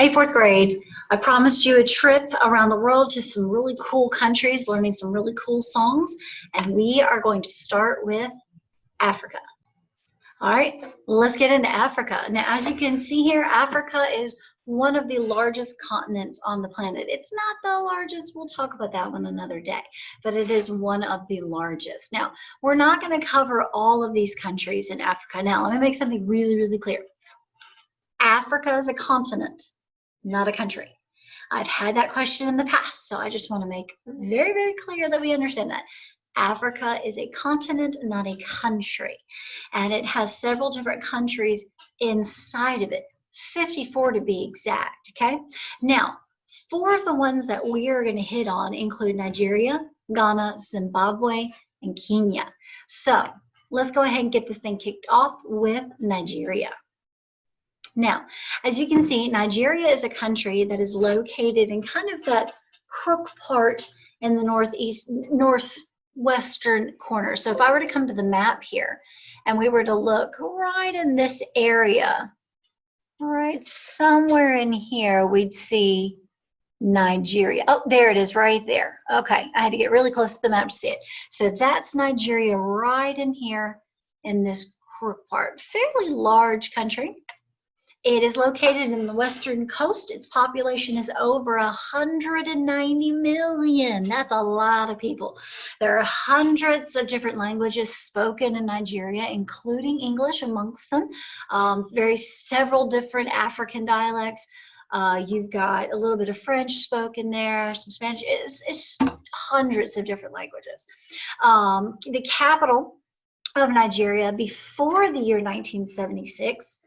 Hey, fourth grade, I promised you a trip around the world to some really cool countries, learning some really cool songs, and we are going to start with Africa. All right, let's get into Africa. Now, as you can see here, Africa is one of the largest continents on the planet. It's not the largest, we'll talk about that one another day, but it is one of the largest. Now, we're not going to cover all of these countries in Africa. Now, let me make something really, really clear. Africa is a continent, not a country. I've had that question in the past, so I just want to make very, very clear that we understand that. Africa is a continent, not a country, and it has several different countries inside of it, 54 to be exact, okay? Now, 4 of the ones that we are going to hit on include Nigeria, Ghana, Zimbabwe, and Kenya. So let's go ahead and get this thing kicked off with Nigeria. Now, as you can see, Nigeria is a country that is located in kind of that crook part in the northwestern corner. So if I were to come to the map here and we were to look right in this area, right somewhere in here, we'd see Nigeria. Oh, there it is right there. Okay, I had to get really close to the map to see it. So that's Nigeria right in here in this crook part. Fairly large country. It is located in the western coast. Its population is over 190 million. That's a lot of people. There are hundreds of different languages spoken in Nigeria, including English amongst them. Several different African dialects. You've got a little bit of French spoken there, some Spanish. It's hundreds of different languages. The capital of Nigeria before the year 1976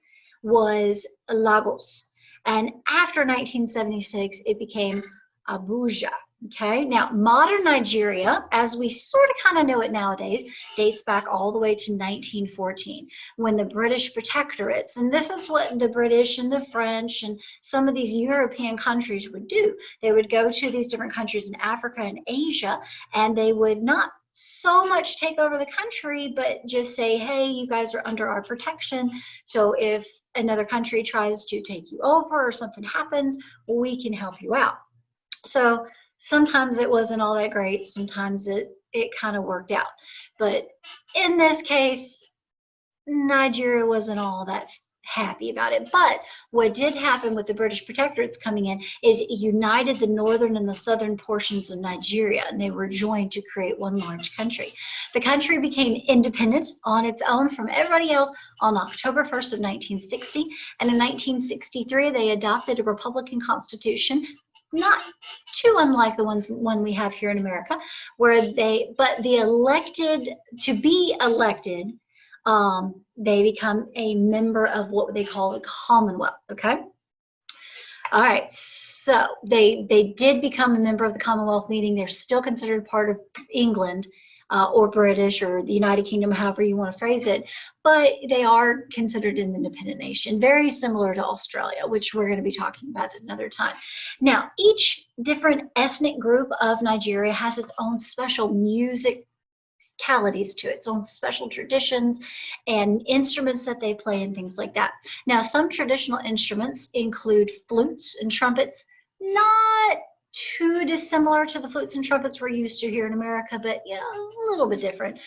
was Lagos, and after 1976 it became Abuja. Okay, now modern Nigeria, as we sort of kind of know it nowadays, dates back all the way to 1914 when the British protectorates, and this is what the British and the French and some of these European countries would do. They would go to these different countries in Africa and Asia, and they would not so much take over the country, but just say, hey, you guys are under our protection, so if another country tries to take you over or something happens, we can help you out. So sometimes it wasn't all that great, sometimes it kind of worked out, but in this case Nigeria wasn't all that happy about it. But what did happen with the British protectorates coming in is it united the northern and the southern portions of Nigeria, and they were joined to create one large country. The country became independent on its own from everybody else on October 1st of 1960, and in 1963 they adopted a republican constitution, not too unlike the one we have here in America, where they become a member of what they call a Commonwealth, okay? All right, so they did become a member of the Commonwealth, meaning they're still considered part of England or British or the United Kingdom, however you want to phrase it, but they are considered an independent nation, very similar to Australia, which we're going to be talking about at another time. Now, each different ethnic group of Nigeria has its own special musicalities to it, its own special traditions and instruments that they play and things like that. Now, some traditional instruments include flutes and trumpets, not too dissimilar to the flutes and trumpets we're used to here in America, but you know, a little bit different.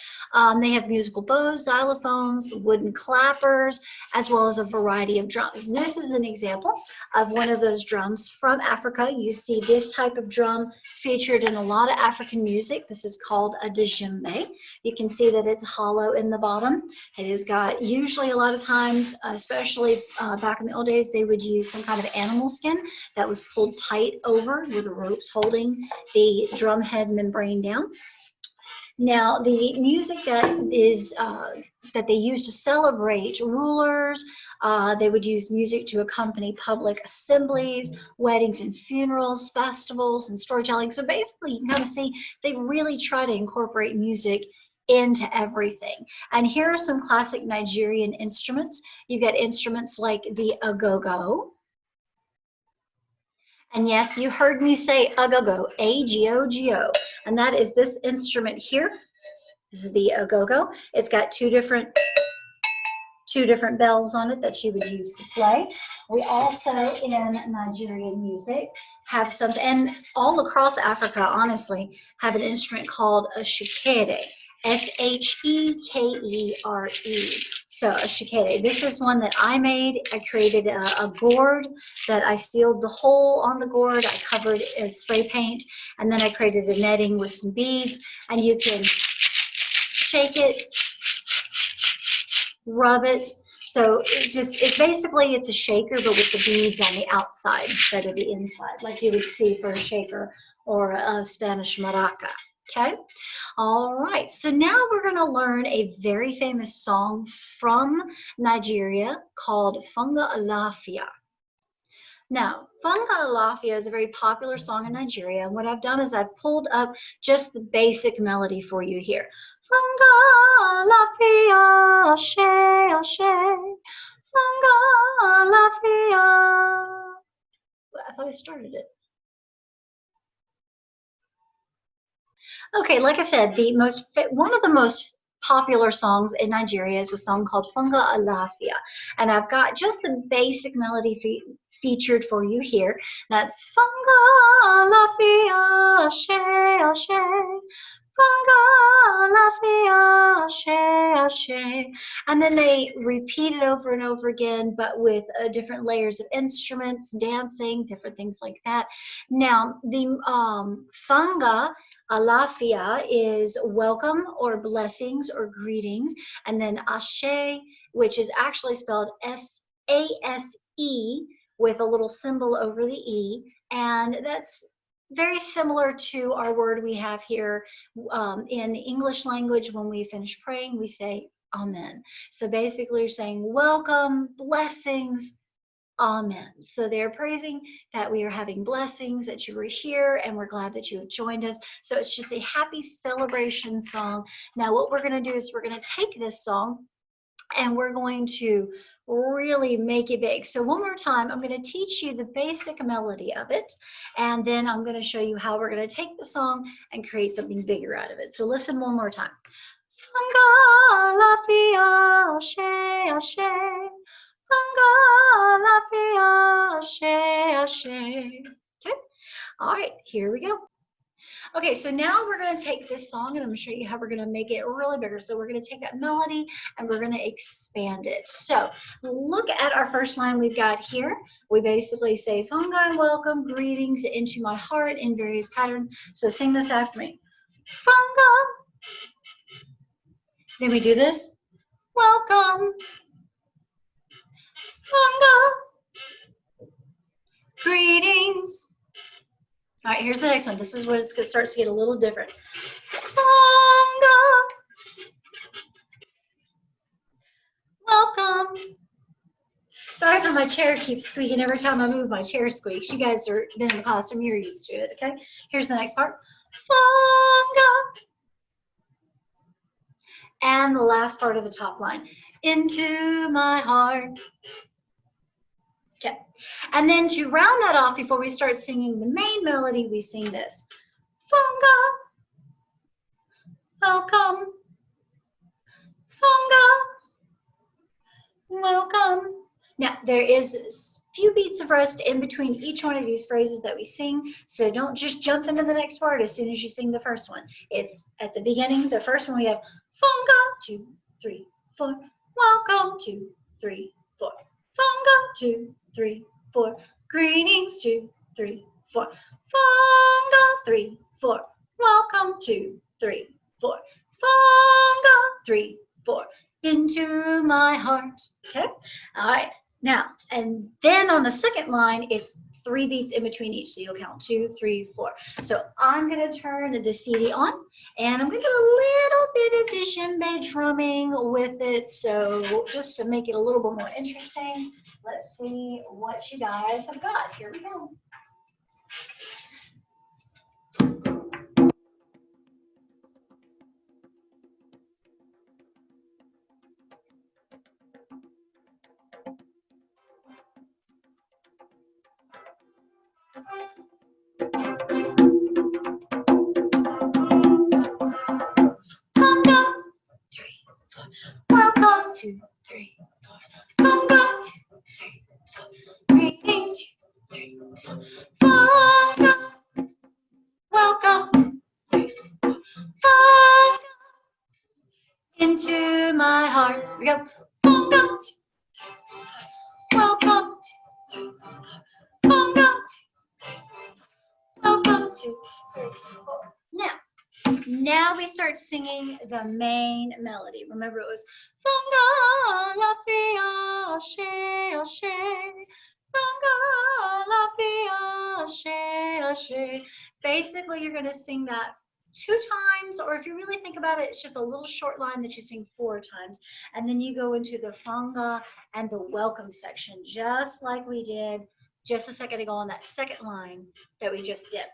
They have musical bows, xylophones, wooden clappers, as well as a variety of drums. And this is an example of one of those drums from Africa. You see this type of drum featured in a lot of African music. This is called a djembe. You can see that it's hollow in the bottom. It has got, usually a lot of times, especially back in the old days, they would use some kind of animal skin that was pulled tight over with ropes holding the drum head membrane down. Now, the music that they use to celebrate rulers, they would use music to accompany public assemblies, weddings and funerals, festivals, and storytelling. So basically, you can kind of see they really try to incorporate music into everything. And here are some classic Nigerian instruments. You get instruments like the Agogo. And yes, you heard me say Agogo, A-G-O-G-O. And that is this instrument here. This is the Agogo. It's got two different two different bells on it that you would use to play. We also, in Nigerian music, have some, and all across Africa, honestly, have an instrument called a shekere. Shekere. So a shekere. This is one that I made. I created a gourd that I sealed the hole on the gourd. I covered it in spray paint, and then I created a netting with some beads, and you can shake it, rub it. So it's basically it's a shaker, but with the beads on the outside instead of the inside, like you would see for a shaker or a Spanish maraca. Okay. All right. So now we're going to learn a very famous song from Nigeria called Funga Alafia. Now, Funga Alafia is a very popular song in Nigeria, and what I've done is I've pulled up just the basic melody for you here. Funga Alafia, ashe, ashe. Funga Alafia. I thought I started it. Okay, like I said, one of the most popular songs in Nigeria is a song called Funga Alafia, and I've got just the basic melody featured for you here. That's Funga Alafia, ashe, ashe. Funga Alafia, ashe, ashe. And then they repeat it over and over again, but with different layers of instruments, dancing, different things like that. Now, the Funga Alafia is welcome or blessings or greetings, and then ashe, which is actually spelled S-A-S-E with a little symbol over the E, and that's very similar to our word we have here in the English language. When we finish praying, we say Amen. So basically you're saying welcome, blessings, Amen. So they're praising that we are having blessings, that you were here, and we're glad that you have joined us. So it's just a happy celebration song. Now what we're going to do is we're going to take this song and we're going to really make it big. So one more time, I'm going to teach you the basic melody of it, and then I'm going to show you how we're going to take the song and create something bigger out of it. So listen one more time. Funga Alafia, ashe, ashe. Funga Alafia, ashe, ashe. Okay. All right, here we go. Okay, so now we're going to take this song and I'm going to show you how we're going to make it really bigger. So we're going to take that melody and we're going to expand it. So look at our first line we've got here. We basically say, Funga and welcome, greetings into my heart in various patterns. So sing this after me. Funga. Then we do this. Welcome. Funga. Greetings. All right, here's the next one. This is where it starts to get a little different. Funga. Welcome. Sorry for my chair keeps squeaking. Every time I move, my chair squeaks. You guys are been in the classroom. You're used to it, okay? Here's the next part. Funga. And the last part of the top line. Into my heart. Okay. And then to round that off, before we start singing the main melody, we sing this. Funga. Welcome. Funga. Welcome. Now, there is a few beats of rest in between each one of these phrases that we sing, so don't just jump into the next part as soon as you sing the first one. It's at the beginning, the first one we have Funga, 2, 3, 4. Welcome, 2, 3, 4. Funga, 2, 3, 4. Greetings, 2, 3, 4. Funga, 3, 4. Welcome, 2, 3, 4. Funga, 3, 4. Into my heart. Okay. All right. Now, and then on the second line, it's 3 beats in between each. So you'll count 2, 3, 4. So I'm going to turn the CD on and I'm going to do a little bit of the djembe drumming with it. So just to make it a little bit more interesting, let's see what you guys have got. Here we go. Welcome, 2, 3, 4. into my heart. Here we go. Funga, welcome to Funga, welcome to. Now we start singing the main melody. Remember, it was Funga Alafia, Ashe, Ashe. Funga Alafia, Ashe, Ashe. Basically, you're going to sing that 2 times, or if you really think about it, it's just a little short line that you sing 4 times. And then you go into the Funga and the welcome section, just like we did just a second ago on that second line that we just did.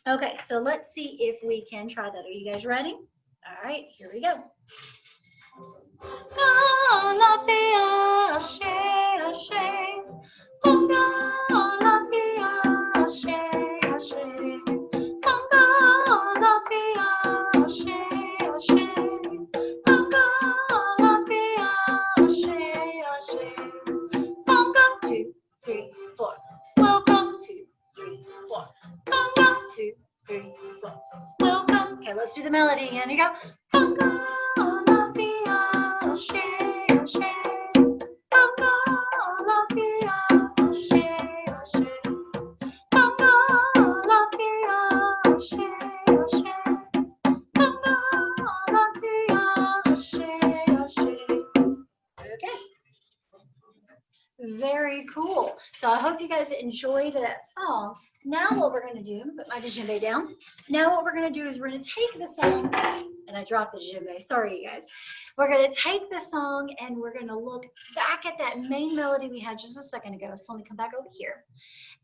Okay, so let's see if we can try that. Are you guys ready? All right, here we go. Alafia, Ashe, Ashe. Funga Alafia, Ashe, Ashe. Funga Alafia, Ashe, Ashe. Funga Alafia, Ashe, Ashe. Funga, 2, 3, 4. Welcome, 2, 3, 4. Funga, 2, 3, 4. Welcome. Okay, let's do the melody again. Here you go. Funga Alafia, Ashe, Ashe. Funga Alafia, Ashe, Ashe. Funga Alafia, Ashe, Ashe. Funga Alafia, Ashe, Ashe. Okay. Very cool. So I hope you guys enjoyed that song. Now what we're going to do, put my djembe down. Now what we're going to do is we're going to take the song, and I dropped the djembe. Sorry, you guys. We're going to take the song and we're going to look back at that main melody we had just a second ago. So let me come back over here.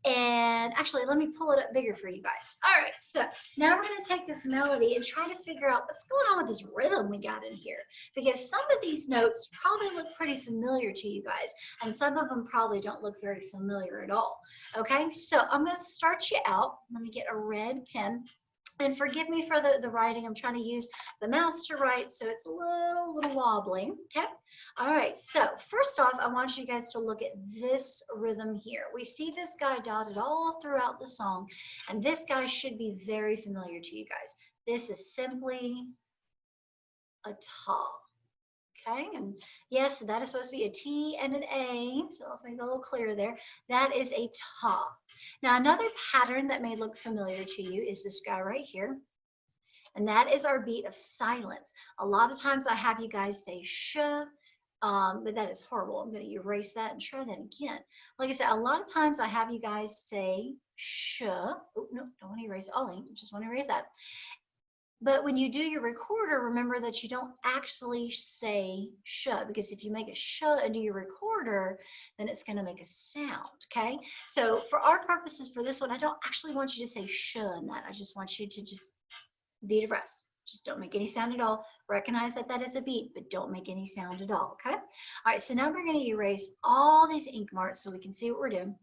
And actually, let me pull it up bigger for you guys. All right, so now we're going to take this melody and try to figure out what's going on with this rhythm we got in here. Because some of these notes probably look pretty familiar to you guys, and some of them probably don't look very familiar at all. Okay, so I'm going to start you out. Let me get a red pen. And forgive me for the writing. I'm trying to use the mouse to write, so it's a little wobbly. Okay. All right. So first off, I want you guys to look at this rhythm here. We see this guy dotted all throughout the song, and this guy should be very familiar to you guys. This is simply a ta. Okay, and yes, that is supposed to be a T and an A, so let's make it a little clearer there. That is a ta. Now, another pattern that may look familiar to you is this guy right here, and that is our beat of silence. A lot of times I have you guys say sh, but that is horrible. I'm going to erase that and try that again. Like I said, a lot of times I have you guys say sh. Oh, no, don't want to erase Ollie, just want to erase that. But when you do your recorder, remember that you don't actually say sh, because if you make a sh and do your recorder, then it's going to make a sound, okay? So for our purposes for this one, I don't actually want you to say sh in that. I just want you to just beat of rest. Just don't make any sound at all. Recognize that that is a beat, but don't make any sound at all, okay? All right, so now we're going to erase all these ink marks so we can see what we're doing.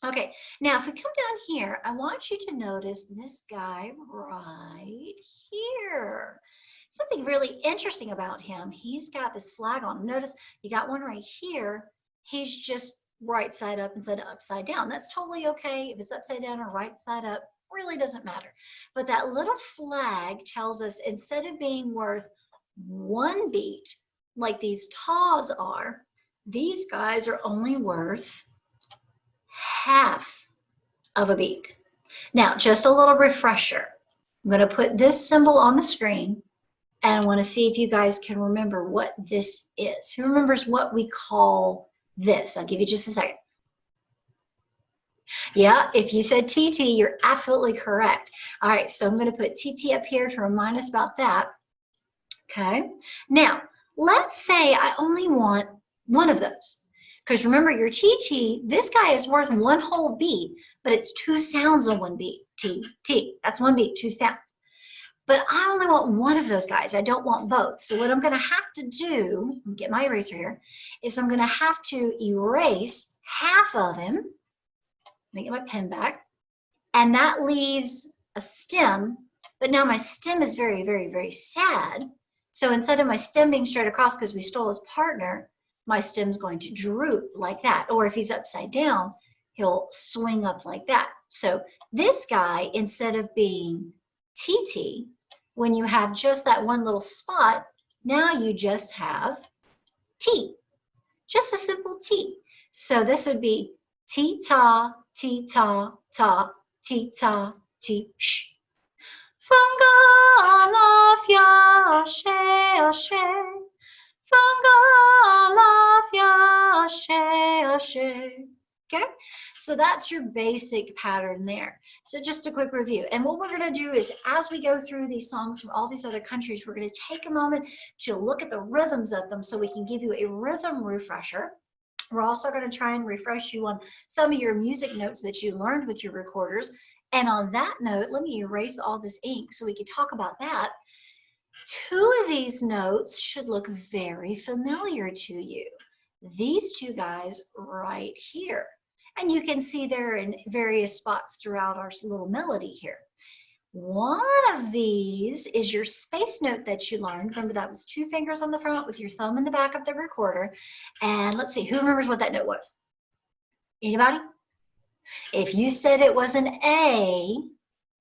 Okay, now if we come down here, I want you to notice this guy right here. Something really interesting about him. He's got this flag on. Notice you got one right here. He's just right side up instead of upside down. That's totally okay. If it's upside down or right side up, really doesn't matter. But that little flag tells us instead of being worth 1 beat, like these tas are, these guys are only worth half of a beat. Now, just a little refresher. I'm going to put this symbol on the screen, and I want to see if you guys can remember what this is. Who remembers what we call this? I'll give you just a second. Yeah, if you said TT, you're absolutely correct. All right, so I'm going to put TT up here to remind us about that. Okay. Now, let's say I only want one of those. Because remember, your TT, this guy is worth 1 whole beat, but it's 2 sounds in 1 beat. T, T, that's 1 beat, 2 sounds. But I only want one of those guys. I don't want both. So what I'm going to have to do, get my eraser here, is I'm going to have to erase half of him. Let me get my pen back. And that leaves a stem. But now my stem is very, very, very sad. So instead of my stem being straight across because we stole his partner, my stem's going to droop like that. Or if he's upside down, he'll swing up like that. So this guy, instead of being TT, when you have just that one little spot, Now you just have T, just a simple T. So this would be T-ta, T-ta, ta, T-ta, T, sh. Funga Alafia, ashe, ashe. Funga Alafia, ashe, ashe. Okay, so that's your basic pattern there. So just a quick review. And what we're going to do is, as we go through these songs from all these other countries, we're going to take a moment to look at the rhythms of them so we can give you a rhythm refresher. We're also going to try and refresh you on some of your music notes that you learned with your recorders. And on that note, let me erase all this ink so we can talk about that. Two of these notes should look very familiar to you. These two guys right here. And you can see they're in various spots throughout our little melody here. One of these is your space note that you learned. Remember, that was 2 fingers on the front with your thumb in the back of the recorder. And let's see, who remembers what that note was? Anybody? If you said it was an A,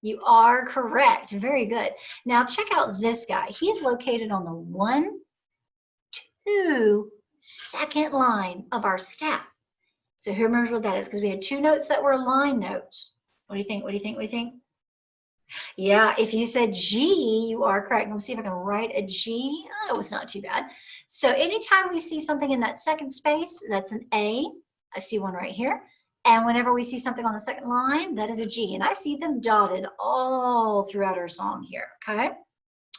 you are correct. Very good. Now check out this guy. He's located on the 1, 2, second line of our staff. So who remembers what that is? Because we had 2 notes that were line notes. What do you think? What do you think? What do you think? Yeah, if you said G, you are correct. Let's see if I can write a G. Oh, it's not too bad. So anytime we see something in that second space, that's an A. I see one right here. And whenever we see something on the second line, that is a G. And I see them dotted all throughout our song here, okay?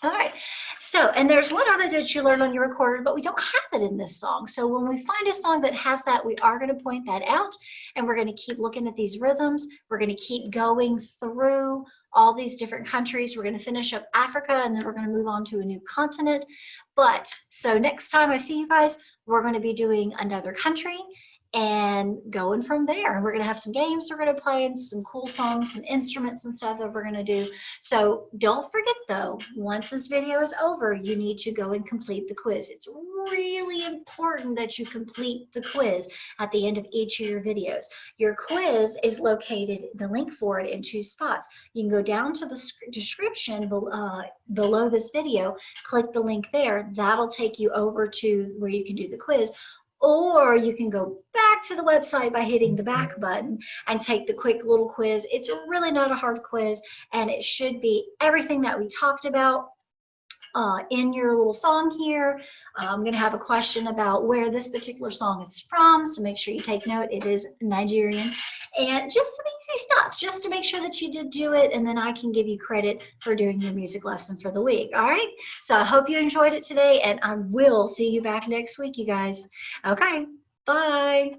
All right, so, and there's one other that you learned on your recorder, but we don't have it in this song. So when we find a song that has that, we are going to point that out, and we're going to keep looking at these rhythms. We're going to keep going through all these different countries. We're going to finish up Africa, and then we're going to move on to a new continent. But, so next time I see you guys, we're going to be doing another country and going from there. And we're going to have some games we're going to play and some cool songs, some instruments and stuff that we're going to do. So don't forget though, once this video is over, you need to go and complete the quiz. It's really important that you complete the quiz at the end of each of your videos. Your quiz is located, the link for it, in 2 spots. You can go down to the description below this video, click the link there. That'll take you over to where you can do the quiz. Or you can go back to the website by hitting the back button and take the quick little quiz. It's really not a hard quiz, and it should be everything that we talked about in your little song here. I'm going to have a question about where this particular song is from, so make sure you take note. It is Nigerian. And just some easy stuff, just to make sure that you did do it, and then I can give you credit for doing your music lesson for the week. All right? So I hope you enjoyed it today, and I will see you back next week, you guys. Okay, bye.